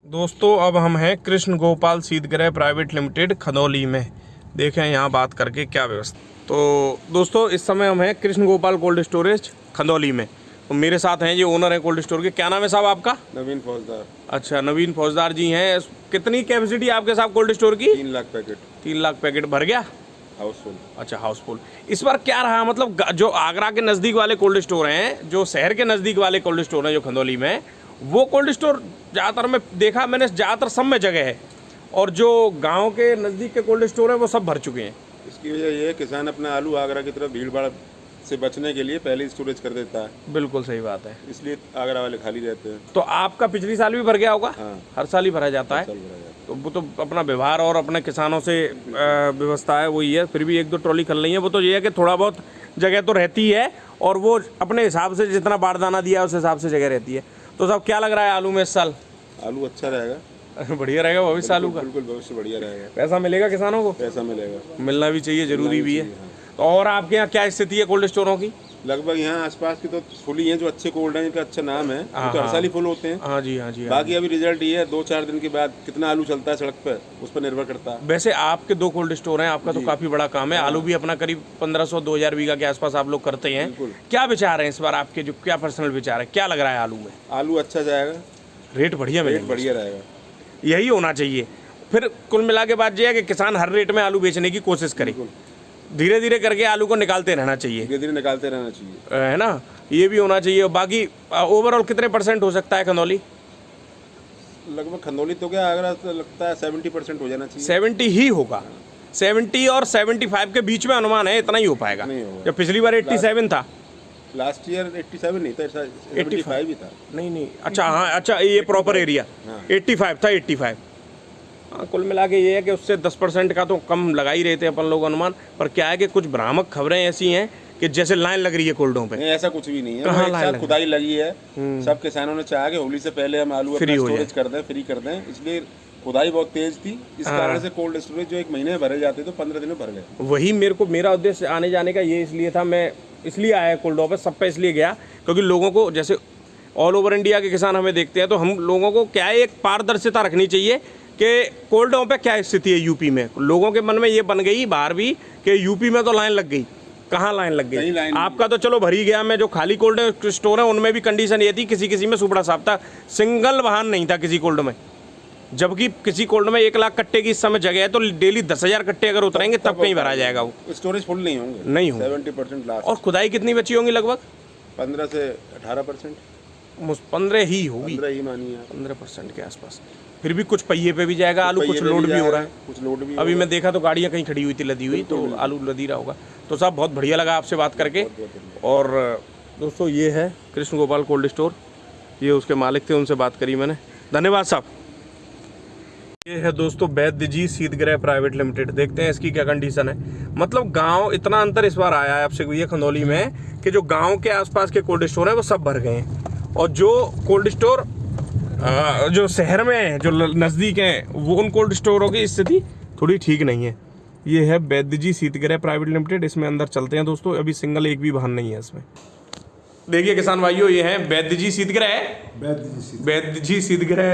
दोस्तों अब हम हैं कृष्ण गोपाल शीतगृह प्राइवेट लिमिटेड खनौली में। देखें यहाँ बात करके क्या व्यवस्था। तो दोस्तों इस समय हम हैं कृष्ण गोपाल कोल्ड स्टोरेज खनौली में। तो मेरे साथ हैं ये ओनर हैं कोल्ड स्टोर के। क्या नाम है साहब आपका? नवीन फौजदार। अच्छा, नवीन फौजदार जी हैं। कितनी कैपेसिटी आपके साहब कोल्ड स्टोर की? 3 लाख पैकेट। 3 लाख पैकेट भर गया? हाउसफुल। अच्छा, हाउसफुल। इस बार क्या रहा, मतलब जो आगरा के नज़दीक वाले कोल्ड स्टोर हैं, जो शहर के नज़दीक वाले कोल्ड स्टोर हैं जो खनौली में, वो कोल्ड स्टोर ज़्यादातर मैं देखा, मैंने ज़्यादातर सब में जगह है, और जो गांव के नज़दीक के कोल्ड स्टोर हैं वो सब भर चुके हैं। इसकी वजह ये है किसान अपना आलू आगरा की तरफ भीड़ भाड़ से बचने के लिए पहले स्टोरेज कर देता है। बिल्कुल सही बात है, इसलिए आगरा वाले खाली रहते हैं। तो आपका पिछली साल भी भर गया होगा? हाँ, हर साल ही भरा जाता है। चल रहा है। तो वो तो अपना व्यवहार और अपने किसानों से व्यवस्था है, वही है। फिर भी 1-2 ट्रॉली कर रही है, वो तो ये है कि थोड़ा बहुत जगह तो रहती है, और वो अपने हिसाब से जितना बारदाना दिया है उस हिसाब से जगह रहती है। तो साहब क्या लग रहा है आलू में इस साल? आलू अच्छा रहेगा। बढ़िया रहेगा भविष्य आलू का? बिल्कुल भविष्य बढ़िया रहेगा। पैसा मिलेगा किसानों को? पैसा मिलेगा, मिलना भी चाहिए, जरूरी भी है। हाँ। तो और आपके यहाँ क्या स्थिति है कोल्ड स्टोरों की? लगभग यहाँ आसपास की तो फुल ही हैं, जो अच्छे कोल्ड हैं, इनका अच्छा नाम है, तो हर साल ही फुल होते हैं। हाँ जी, हाँ जी। बाकी अभी रिजल्ट ये है 2-4 दिन के बाद कितना आलू चलता है सड़क पर, उस पर निर्भर करता है। वैसे आपके 2 कोल्ड स्टोर हैं, आपका तो काफी बड़ा काम है। आलू भी अपना करीब 1500-2000 बीघा के आसपास आप लोग करते हैं। क्या विचार है इस बार आपके, जो क्या पर्सनल विचार है, क्या लग रहा है आलू में? आलू अच्छा जाएगा, रेट बढ़िया मिलेगा, रेट बढ़िया रहेगा, यही होना चाहिए। फिर कुल मिला के बात यह है कि किसान हर रेट में आलू बेचने की कोशिश करे, धीरे धीरे करके आलू को निकालते रहना चाहिए, धीरे धीरे निकालते रहना चाहिए, है ना? ये भी होना चाहिए। बाकी ओवरऑल कितने % हो सकता है खनौली? लगभग खनौली तो क्या आगरा तो लगता है 70% हो जाना चाहिए। 70 ही होगा। 70 और 75 के बीच में अनुमान है, इतना ही हो पाएगा। नहीं होगा। जब पिछली बार 87 था। लास्ट ईयर 87 नहीं था, 85 ही था। नहीं, अच्छा, हाँ, अच्छा, ये प्रॉपर एरिया 85 था, 85। हाँ, कुल मिला के ये है कि उससे 10% का तो कम लगा ही रहे थे अपन लोग अनुमान। पर क्या है कि कुछ भ्रामक खबरें ऐसी हैं कि जैसे लाइन लग रही है कोल्डों पे। नहीं, ऐसा कुछ भी नहीं है। कहाँ एक लाइन साथ खुदाई लगी है, सब किसानों ने चाहा कि होली से पहले हम आलू अपना स्टोरेज कर दें, फ्री कर दें, इसलिए खुदाई बहुत तेज थी। इस कारण से कोल्ड स्टोरेज जो 1 महीने में भरे जाते तो 15 दिन में भर गए। वही मेरा उद्देश्य आने जाने का ये इसलिए था, मैं इसलिए आया कोल्ड ऑफिस, सब पे इसलिए गया क्योंकि लोगों को, जैसे ऑल ओवर इंडिया के किसान हमें देखते हैं, तो हम लोगों को क्या है, एक पारदर्शिता रखनी चाहिए कि कोल्डों पे क्या स्थिति है यूपी में। लोगों के मन में ये बन गई बाहर भी कि यूपी में तो लाइन लग गई। कहाँ लाइन लग गई? आपका तो चलो भर ही गया। मैं जो खाली कोल्ड स्टोर है उनमें भी कंडीशन ये थी, किसी में सुपड़ा साफ था, सिंगल वाहन नहीं था किसी कोल्ड में। जबकि किसी कोल्ड में 1 लाख कट्टे की इस समय जगह है, तो डेली 10,000 कट्टे अगर उतरेंगे तब कहीं भरा जाएगा वो। स्टोरेज फुल नहीं होंगे, नहीं होंगे। 70% लास्ट। और खुदाई कितनी बची होंगी? लगभग 15 से 18%। 15 ही होगी, 15 ही मानिए, 15% के आसपास। फिर भी कुछ पहिए पे भी जाएगा आलू, कुछ लोड भी हो रहा है, कुछ लोड भी। अभी मैं देखा तो गाड़ियाँ कहीं खड़ी हुई थी लदी हुई, तो आलू लदी रहा होगा। तो साहब बहुत बढ़िया लगा आपसे बात करके। और दोस्तों ये है कृष्ण गोपाल कोल्ड स्टोर, ये उसके मालिक थे, उनसे बात करी मैंने। धन्यवाद साहब। ये है दोस्तों वैद्य जी शीतगृह प्राइवेट लिमिटेड। देखते हैं इसकी क्या कंडीशन है। मतलब गांव, इतना अंतर इस बार आया है आपसे ये खनौली में कि जो गांव के आसपास के कोल्ड स्टोर हैं वो सब भर गए हैं, और जो कोल्ड स्टोर जो शहर में है, जो नज़दीक हैं, वो उन कोल्ड स्टोरों की स्थिति थोड़ी ठीक नहीं है। ये है वैद्य जी शीतगृह प्राइवेट लिमिटेड। इसमें अंदर चलते हैं दोस्तों। अभी सिंगल एक भी वाहन नहीं है इसमें। देखिए किसान भाइयों, ये है वैद्य जी शीतगृह, वैद्य जी शीतगृह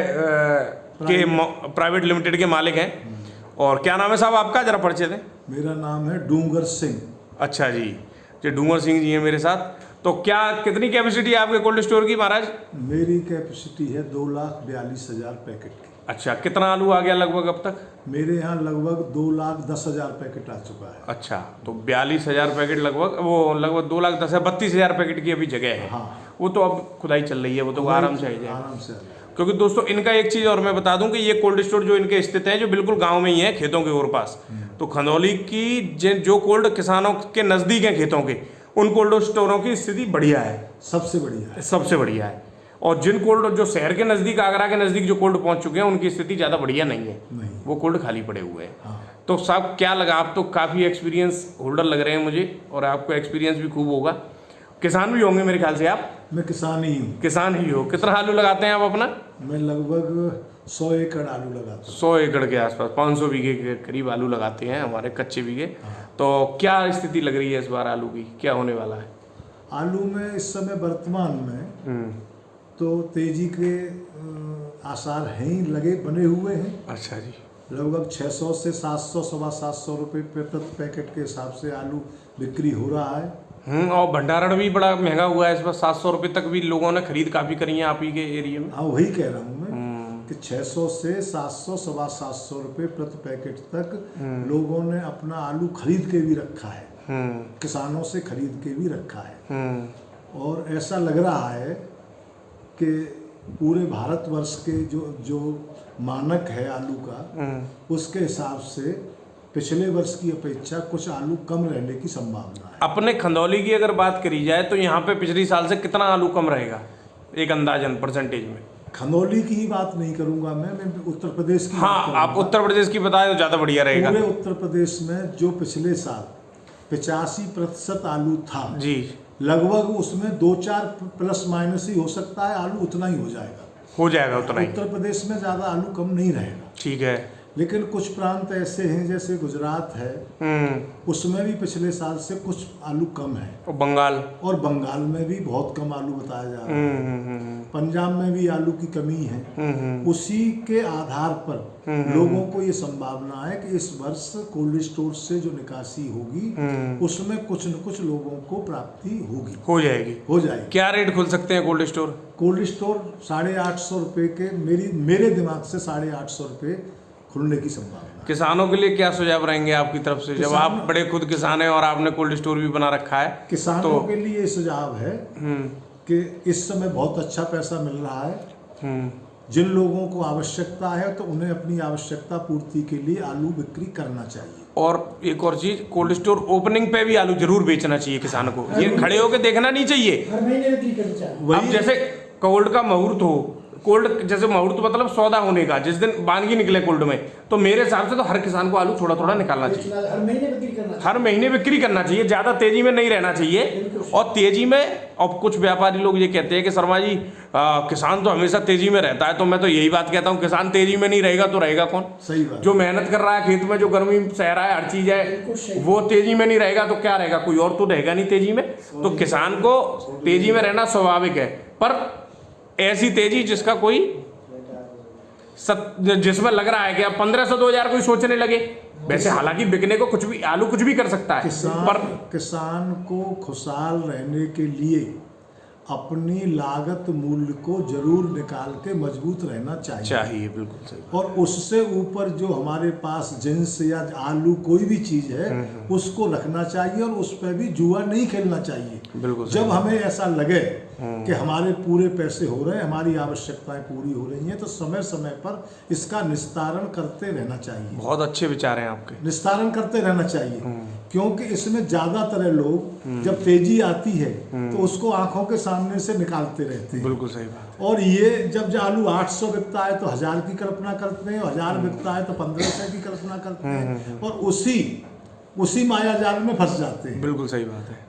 के प्राइवेट लिमिटेड के मालिक हैं। और क्या नाम है साहब आपका, जरा परिचय दें। मेरा नाम है डूंगर सिंह। अच्छा जी, जो डूंगर सिंह जी हैं मेरे साथ। तो क्या कितनी कैपेसिटी है आपके कोल्ड स्टोर की महाराज? मेरी कैपेसिटी है 2,42,000 पैकेट की। अच्छा, कितना आलू आ गया लगभग अब तक? मेरे यहाँ लगभग 2,10,000 पैकेट आ चुका है। अच्छा, तो 42,000 पैकेट लगभग, वो लगभग 2,10,000 32,000 पैकेट की अभी जगह है। हाँ, वो तो अब खुदाई चल रही है, वो तो आराम से आ जाएगा। आराम से। क्योंकि दोस्तों इनका एक चीज़ और मैं बता दूं कि ये कोल्ड स्टोर जो इनके स्थित हैं, जो बिल्कुल गांव में ही है, खेतों के ओर पास। तो खनौली की जो कोल्ड किसानों के नज़दीक हैं खेतों के, उन कोल्ड स्टोरों की स्थिति बढ़िया है, सबसे बढ़िया है, सबसे बढ़िया है। और जिन कोल्ड जो शहर के नज़दीक, आगरा के नज़दीक जो कोल्ड पहुंच चुके हैं, उनकी स्थिति ज़्यादा बढ़िया नहीं है, वो कोल्ड खाली पड़े हुए हैं। हाँ। तो साहब क्या लगा? आप तो काफ़ी एक्सपीरियंस होल्डर लग रहे हैं मुझे, और आपको एक्सपीरियंस भी खूब होगा। किसान भी होंगे मेरे ख्याल से आप? मैं किसान ही हूँ। किसान ही हो। कितना आलू लगाते हैं आप अपना? मैं लगभग 100 एकड़ आलू लगाता हूँ। 100 एकड़ के आसपास, 500 बीघे के करीब आलू लगाते हैं हमारे कच्चे बीघे। तो क्या स्थिति लग रही है इस बार आलू की, क्या होने वाला है? आलू में इस समय वर्तमान में तो तेजी के आसार हैं ही, लगे बने हुए हैं। अच्छा जी। लगभग 600 से 700, 750 रुपये प्रति पैकेट के हिसाब से आलू बिक्री हो रहा है। और भंडारण भी बड़ा महंगा हुआ है इस बार, 700 रुपये तक भी लोगों ने खरीद काफ़ी करी है आप ही के एरिया में। हाँ, वही कह रहा हूँ मैं कि 600 से 700, 750 रुपये प्रति पैकेट तक लोगों ने अपना आलू खरीद के भी रखा है, किसानों से खरीद के भी रखा है। और ऐसा लग रहा है कि पूरे भारतवर्ष के जो मानक है आलू का, उसके हिसाब से पिछले वर्ष की अपेक्षा कुछ आलू कम रहने की संभावना है। अपने खंदौली की अगर बात करी जाए तो यहाँ पे पिछली साल से कितना आलू कम रहेगा, एक अंदाजन परसेंटेज में? खंदौली की ही बात नहीं करूंगा मैं उत्तर प्रदेश की। हाँ, आप उत्तर प्रदेश की बताएं तो ज़्यादा बढ़िया रहेगा। पूरे उत्तर प्रदेश में जो पिछले साल 85% आलू था जी, लगभग उसमें 2-4 प्लस माइनस ही हो सकता है, आलू उतना ही हो जाएगा उतना ही। उत्तर प्रदेश में ज़्यादा आलू कम नहीं रहेगा। ठीक है। लेकिन कुछ प्रांत ऐसे हैं जैसे गुजरात है, उसमें भी पिछले साल से कुछ आलू कम है। और बंगाल में भी बहुत कम आलू बताया जा रहा है। पंजाब में भी आलू की कमी है। उसी के आधार पर लोगों को ये संभावना है कि इस वर्ष कोल्ड स्टोर से जो निकासी होगी उसमें कुछ न कुछ लोगों को प्राप्ति हो जाएगी। क्या रेट खुल सकते हैं कोल्ड स्टोर? कोल्ड स्टोर 850 रुपये के मेरे दिमाग से 850 रुपये खुलने की संभावना। किसानों के लिए क्या सुझाव रहेंगे आपकी तरफ से, जब आप बड़े खुद किसान हैं और आपने कोल्ड स्टोर भी बना रखा है? किसानों के लिए सुझाव है कि इस समय बहुत अच्छा पैसा मिल रहा है। जिन लोगों को आवश्यकता है तो उन्हें अपनी आवश्यकता पूर्ति के लिए आलू बिक्री करना चाहिए। और एक और चीज, कोल्ड स्टोर ओपनिंग पे भी आलू जरूर बेचना चाहिए किसानों को, ये खड़े होकर देखना नहीं चाहिए। हर महीने बिक्री करना चाहिए। अब जैसे कोल्ड का मुहूर्त हो, कोल्ड जैसे मुहूर्त मतलब सौदा होने का, जिस दिन बानगी निकले कोल्ड में, तो मेरे हिसाब से तो हर किसान को आलू थोड़ा थोड़ा निकालना चाहिए। हर महीने बिक्री करना चाहिए, ज्यादा तेजी में नहीं रहना चाहिए। और तेजी में, और कुछ व्यापारी लोग ये कहते हैं कि शर्मा जी किसान तो हमेशा तेजी में रहता है, तो मैं तो यही बात कहता हूँ, किसान तेजी में नहीं रहेगा तो रहेगा कौन? सही बात। जो मेहनत कर रहा है खेत में, जो गर्मी सह रहा है, हर चीज है, वो तेजी में नहीं रहेगा तो क्या रहेगा? कोई और तो रहेगा नहीं तेजी में। तो किसान को तेजी में रहना स्वाभाविक है, पर ऐसी तेजी जिसका कोई जिसमें लग रहा है कि अब 1500-2000 कोई सोचने लगे। वैसे हालांकि बिकने को कुछ भी, आलू कुछ भी कर सकता है, पर किसान को खुशहाल रहने के लिए अपनी लागत मूल्य को जरूर निकाल के मजबूत रहना चाहिए। बिल्कुल सही। और उससे ऊपर जो हमारे पास जिंस या आलू कोई भी चीज है उसको रखना चाहिए, और उस पर भी जुआ नहीं खेलना चाहिए। बिल्कुल। जब हमें ऐसा लगे कि हमारे पूरे पैसे हो रहे हैं, हमारी आवश्यकताएं पूरी हो रही हैं, तो समय समय पर इसका निस्तारण करते रहना चाहिए। बहुत अच्छे विचार हैं आपके। निस्तारण करते रहना चाहिए, क्योंकि इसमें ज्यादातर लोग जब तेजी आती है तो उसको आंखों के सामने से निकालते रहते हैं। बिल्कुल सही बात। और ये जब आलू 800 बिकता है तो 1000 की कल्पना करते हैं, 1000 बिकता है तो 1500 की कल्पना करते हैं, और उसी माया जाल में फंस जाते हैं। बिल्कुल सही बात है।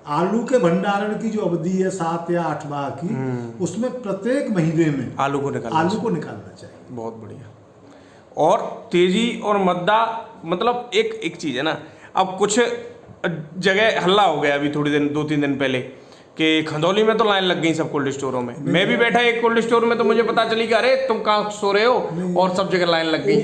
आलू के भंडारण की जो अवधि है 7 या 8 माह की, उसमें प्रत्येक महीने में आलू को निकालना चाहिए। बहुत बढ़िया। और तेजी और मद्दा, मतलब एक चीज है ना, अब कुछ जगह हल्ला हो गया अभी 2-3 दिन पहले कि खंदौली में तो लाइन लग गई सब कोल्ड स्टोरों में। मैं भी बैठा एक कोल्ड स्टोर में, तो मुझे पता चली कि अरे तुम कहाँ सो रहे हो, और सब जगह लाइन लग गई।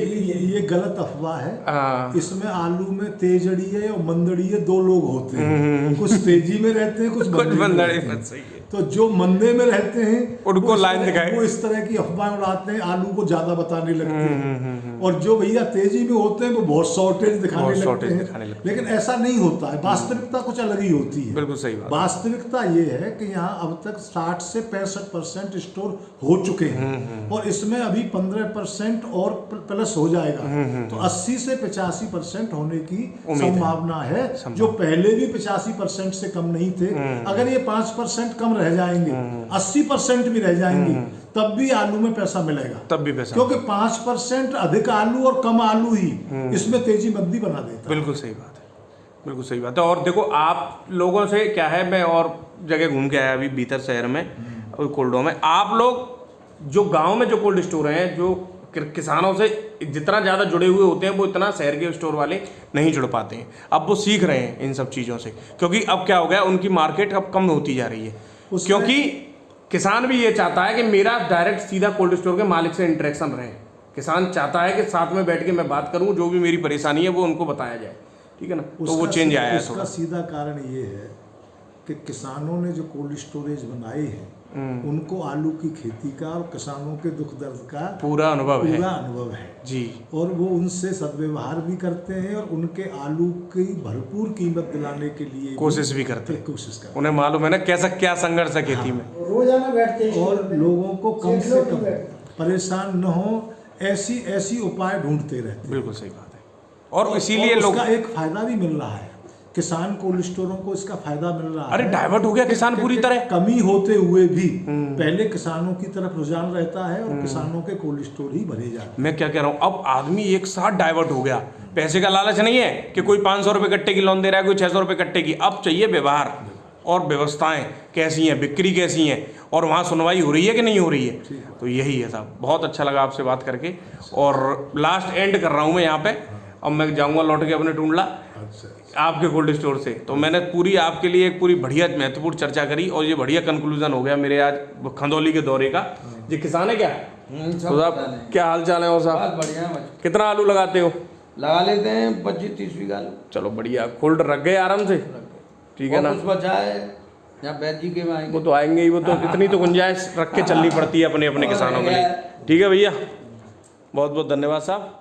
ये गलत अफवाह है। इसमें आलू में तेजड़िए और मंदड़िए 2 लोग होते हैं, कुछ तेजी में रहते हैं, कुछ मंदड़िए में। सही है। तो जो मंदे में रहते हैं उनको लाइन दिखाए, वो इस तरह की अफवाह उड़ाते हैं, आलू को ज्यादा बताने लगते हैं। और जो भैया तेजी में होते हैं वो बहुत शॉर्टेज दिखाने लगते हैं। लेकिन ऐसा नहीं होता है, वास्तविकता कुछ अलग ही होती है। बिल्कुल सही बात। वास्तविकता ये है कि यहाँ अब तक 60 से 65% स्टोर हो चुके हैं, और इसमें अभी 15% और प्लस हो जाएगा, तो 80 से 85% होने की संभावना है, जो पहले भी 85% से कम नहीं थे। अगर ये 5% कम रह जाएंगे, 80% भी रह जाएंगे, तब भी आलू में पैसा मिलेगा, तब भी पैसा, क्योंकि 5% अधिक आलू और कम आलू ही इसमें तेजी मंदी बना देता है। बिल्कुल सही बात है, बिल्कुल सही बात है। और देखो आप लोगों से क्या है, मैं और जगह घूम के आया अभी भीतर शहर में और कोल्डों में। आप लोग जो गांव में जो कोल्ड स्टोर हैं, जो किसानों से जितना ज़्यादा जुड़े हुए होते हैं, वो इतना शहर के स्टोर वाले नहीं जुड़ पाते हैं। अब वो सीख रहे हैं इन सब चीज़ों से, क्योंकि अब क्या हो गया, उनकी मार्केट अब कम होती जा रही है, क्योंकि किसान भी ये चाहता है कि मेरा डायरेक्ट सीधा कोल्ड स्टोर के मालिक से इंटरेक्शन रहे। किसान चाहता है कि साथ में बैठ के मैं बात करूं, जो भी मेरी परेशानी है वो उनको बताया जाए, ठीक है ना। तो वो चेंज आया है उसका थोड़ा। सीधा कारण ये है कि किसानों ने जो कोल्ड स्टोरेज बनाए हैं उनको आलू की खेती का और किसानों के दुख दर्द का पूरा अनुभव है जी। और वो उनसे सदव्यवहार भी करते हैं और उनके आलू की भरपूर कीमत दिलाने के लिए कोशिश भी करते हैं। कोशिश करते उन्हें मालूम है ना कैसा क्या संघर्ष है खेती में। रोजाना बैठते हैं और लोगों को कम से कम परेशान न हो ऐसी उपाय ढूंढते रहते हैं। बिल्कुल सही बात है। और इसीलिए लोग उसका एक फायदा भी मिल रहा है, किसान कोल्ड स्टोरों को इसका फायदा मिल रहा है। अरे डाइवर्ट हो गया किसान पूरी तरह। कमी होते हुए भी पहले किसानों की तरफ रुझान रहता है और किसानों के कोल्ड स्टोर ही भरे जाते हैं। मैं क्या कह रहा हूँ, अब आदमी एक साथ डाइवर्ट हो गया। पैसे का लालच नहीं है कि कोई 500 रुपये कट्टे की लोन दे रहा है, कोई 600 रुपये कट्टे की। अब चाहिए व्यवहार और व्यवस्थाएं कैसी हैं, बिक्री कैसी हैं, और वहाँ सुनवाई हो रही है कि नहीं हो रही है। तो यही है साहब, बहुत अच्छा लगा आपसे बात करके। और लास्ट एंड कर रहा हूँ मैं यहाँ पे। अब मैं जाऊँगा लौट के अपने टूंडला आपके कोल्ड स्टोर से। तो मैंने पूरी आपके लिए एक पूरी बढ़िया महत्वपूर्ण चर्चा करी और ये बढ़िया कंक्लूजन हो गया मेरे आज खंदौली के दौरे का। ये किसान है क्या? तो साहब क्या हाल चाल है? और साहब बढ़िया है। कितना आलू लगाते हो? लगा लेते हैं 25-30 बीघा आलू। चलो बढ़िया, खोल्ड रख गए आराम से, ठीक है ना। कुछ बचा है या बैजी के में आएंगे, वो तो आएंगे ही, वो तो इतनी तो गुंजाइश रख के चलनी पड़ती है अपने अपने किसानों के लिए। ठीक है भैया, बहुत बहुत धन्यवाद साहब।